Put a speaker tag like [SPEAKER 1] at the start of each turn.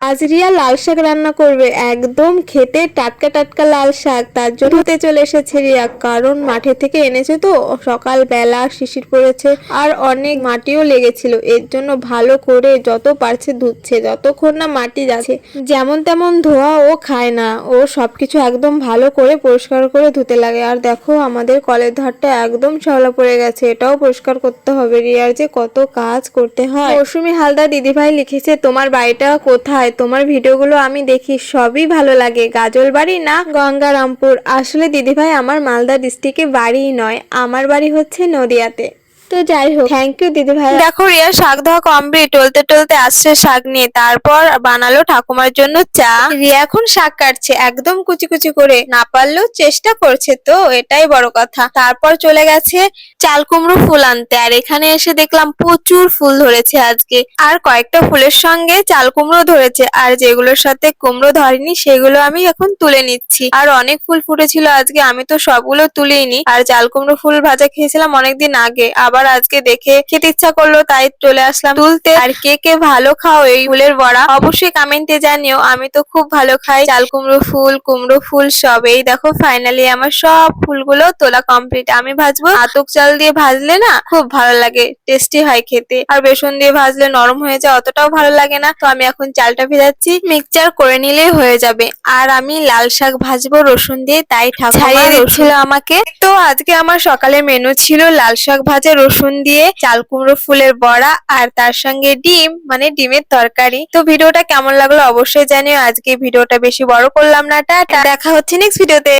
[SPEAKER 1] আজ রিয়া লাল শাক রান্না করবে, একদম খেতে টাটকা টাটকা লাল শাক। তার জন্য ধুতে চলে এসেছে রিয়া, কারণ মাঠে থেকে এনেছে তো সকাল বেলা, শিশির পড়েছে আর অনেক মাটিও লেগেছিল। এর জন্য ভালো করে যত পারছে ধুচ্ছে, যতক্ষণ না মাটি যাচ্ছে। যেমন তেমন ধোয়া ও খায় না, ও সবকিছু একদম ভালো করে পরিষ্কার করে ধুতে লাগে। আর দেখো আমাদের কলের ধারটা একদম শ্যাওলা পড়ে গেছে, এটাও পরিষ্কার করতে হবে। রিয়ার যে কত কাজ করতে হয়। মৌসুমী হালদার দিদিভাই লিখেছে, তোমার বাড়িটা কোথায়? তোমার ভিডিওগুলো আমি দেখি, সবই ভালো লাগে। গাজলবাড়ি না গঙ্গারামপুর? আসলে দিদিভাই আমার মালদা ডিস্ট্রিক্টে বাড়ি নয়, আমার বাড়ি হচ্ছে নদিয়াতে। তো যাই হোক, থ্যাংক ইউ দিদি ভাই। দেখো রিয়া শাক ধোয়া কমপ্লিট, টলতে টলতে আসছে শাক নিয়ে, তারপর বানালো ঠাকুমার জন্য চা। রিয়া এখন শাক কাটছে একদম কুচি কুচি করে, না পারলেও চেষ্টা করছে, তো এটাই বড় কথা। তারপর চলে গেছে চাল কুমড়ো ফুল আনতে, আর এখানে এসে দেখলাম প্রচুর ফুল ধরেছে আজকে। আর কয়েকটা ফুলের সঙ্গে চাল কুমড়ো ধরেছে, আর যেগুলোর সাথে কুমড়ো ধরেনি সেগুলো আমি এখন তুলে নিচ্ছি। আর অনেক ফুল ফুটেছিল আজকে, আমি তো সবগুলো তুলিনি। আর চাল কুমড়ো ফুল ভাজা খেয়েছিলাম অনেকদিন আগে, আবার আজকে দেখে খেতে ইচ্ছা করলো, তাই চলে আসলাম তুলতে। আর কে কে ভালো খাও এই ফুলের বড়া, অবশ্যই কমেন্টে জানিও। আমি তো খুব ভালো খাই চাল কুমড়ো ফুল সব। এই দেখো ফাইনালি আমার সব ফুলগুলো তোলা কমপ্লিট। আমি ভাজবো আতপ চাল দিয়ে, ভাজলে না খুব ভালো লাগে, টেস্টি হয় খেতে। আর বেসন দিয়ে ভাজলে নরম হয়ে যায়, অতটাও ভালো লাগে না। তো আমি এখন চালটা ভেজাচ্ছি, মিক্সচার করে নিলেই হয়ে যাবে। আর আমি লাল শাক ভাজবো রসুন দিয়ে, তাই ঠাকুমা দিচ্ছিল আমাকে। তো আজকে আমার সকালের মেনু ছিল লাল শাক ভাজা রসুন দিয়ে, চাল কুমড়ো ফুলের বড়া, আর তার সঙ্গে ডিম, মানে ডিমের তরকারি। তো ভিডিওটা কেমন লাগলো অবশ্যই জানিও। আজকে ভিডিওটা বেশি বড় করলাম না, টাটা, দেখা হচ্ছে নেক্সট ভিডিওতে।